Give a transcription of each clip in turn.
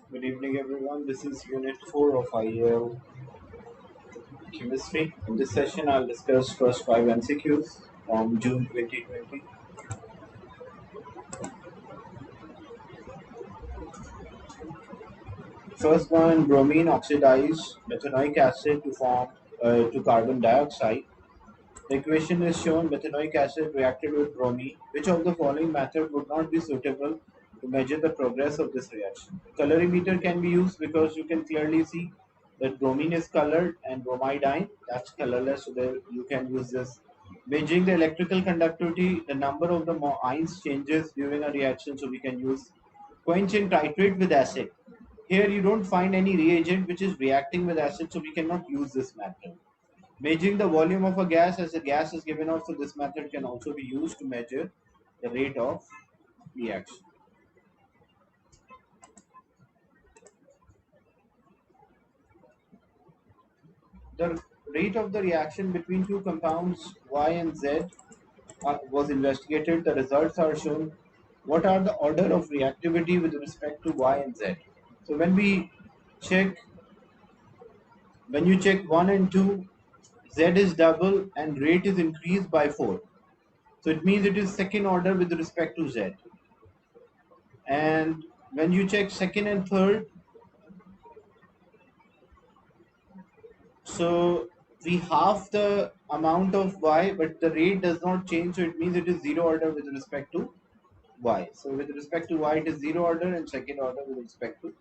Good evening, everyone. This is Unit 4 of IEL Chemistry. In this session, I'll discuss first 5 MCQs from June 2020. First one, bromine oxidize methanoic acid to form to carbon dioxide. The equation is shown methanoic acid reacted with bromine. Which of the following method would not be suitable to measure the progress of this reaction? Colorimeter can be used because you can clearly see that bromine is colored and bromidine that's colorless, so there you can use this. Measuring the electrical conductivity, the number of the ions changes during a reaction, so we can use quench and titrate with acid. Here you don't find any reagent which is reacting with acid, so we cannot use this method. Measuring the volume of a gas as a gas is given out, so this method can also be used to measure the rate of reaction. The rate of the reaction between two compounds Y and Z was investigated. The results are shown. What are the order of reactivity with respect to Y and Z? So check, when you check 1 and 2, Z is double and rate is increased by 4. So it means it is second order with respect to Z. And when you check second and third, so we half the amount of Y, but the rate does not change, so it means it is zero order with respect to Y. So with respect to Y, it is zero order, and second order with respect to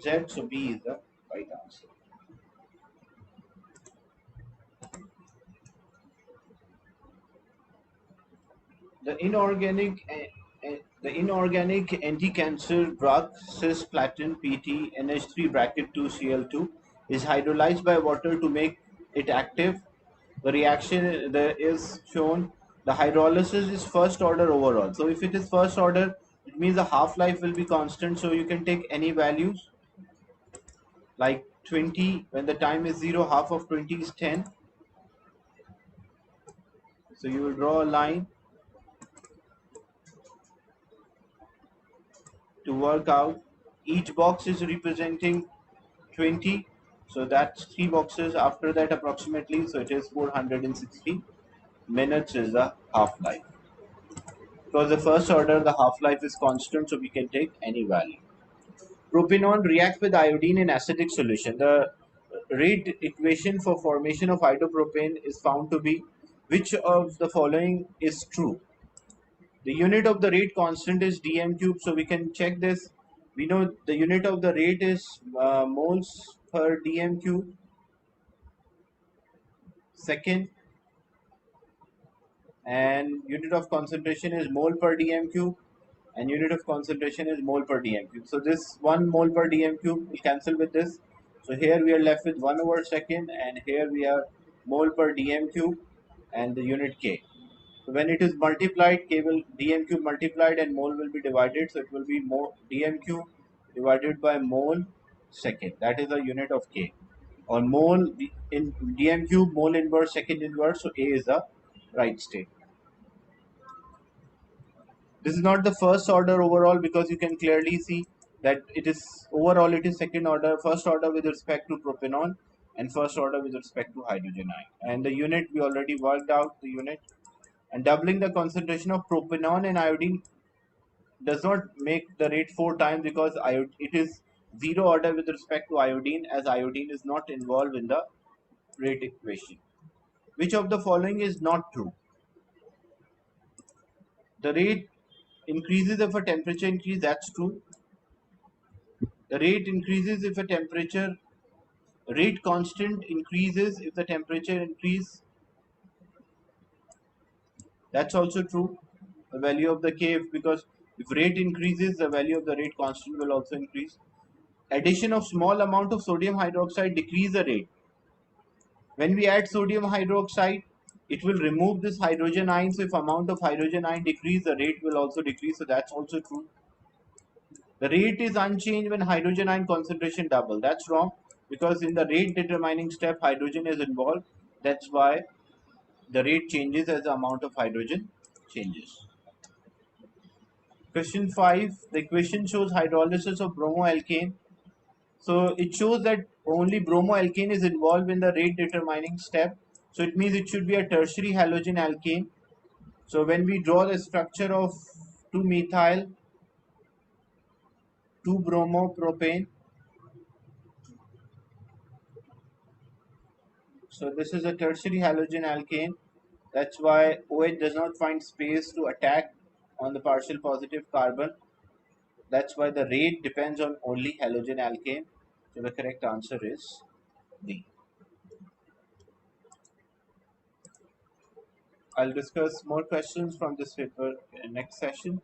Z. So B is the right answer. The inorganic anti-cancer drug cisplatin PT NH3 bracket 2 Cl2 is hydrolyzed by water to make it active. The reaction there is shown. The hydrolysis is first order overall. So if it is first order, it means the half-life will be constant. So you can take any values like 20. When the time is 0, half of 20 is 10. So you will draw a line to work out. Each box is representing 20. So that's 3 boxes. After that, approximately, so it is 460 minutes is the half-life. For the first order, the half-life is constant, so we can take any value. Propanol reacts with iodine in acidic solution. The rate equation for formation of hydropropane is found to be which of the following is true? The unit of the rate constant is dm cube, so we can check this. We know the unit of the rate is moles per dm cube. Second, and unit of concentration is mole per dm cube, and unit of concentration is mole per dm cube. So this 1 mole per dm cube will cancel with this. So here we are left with 1 over second, and here we are mole per dm cube and the unit K. So when it is multiplied, K will dm cube multiplied and mole will be divided. So it will be dm cube divided by mole second. That is the unit of K. Or mole in dm cube, mole inverse, second inverse. So A is the right state. This is not the first order overall because you can clearly see that it is overall it is second order, first order with respect to propanol and first order with respect to hydrogen ion. And the unit we already worked out the unit. And doubling the concentration of propanol and iodine does not make the rate 4 times because it is zero order with respect to iodine, as iodine is not involved in the rate equation. Which of the following is not true? The rate increases if a temperature increase, that's true. The rate increases if a temperature, rate constant increases if the temperature increase, that's also true. The value of the K, because if rate increases, the value of the rate constant will also increase. Addition of small amount of sodium hydroxide decrease the rate. When we add sodium hydroxide, it will remove this hydrogen ion. So if amount of hydrogen ion decrease, the rate will also decrease. So that's also true. The rate is unchanged when hydrogen ion concentration double. That's wrong because in the rate determining step, hydrogen is involved. That's why the rate changes as the amount of hydrogen changes. Question 5. The equation shows hydrolysis of bromoalkane So it shows that only bromoalkane is involved in the rate determining step. So it means it should be a tertiary halogen alkane. So when we draw the structure of 2-methyl, 2-bromopropane, so this is a tertiary halogen alkane. That's why OH does not find space to attack on the partial positive carbon. That's why the rate depends on only halogen alkane. So the correct answer is D. I'll discuss more questions from this paper in next session.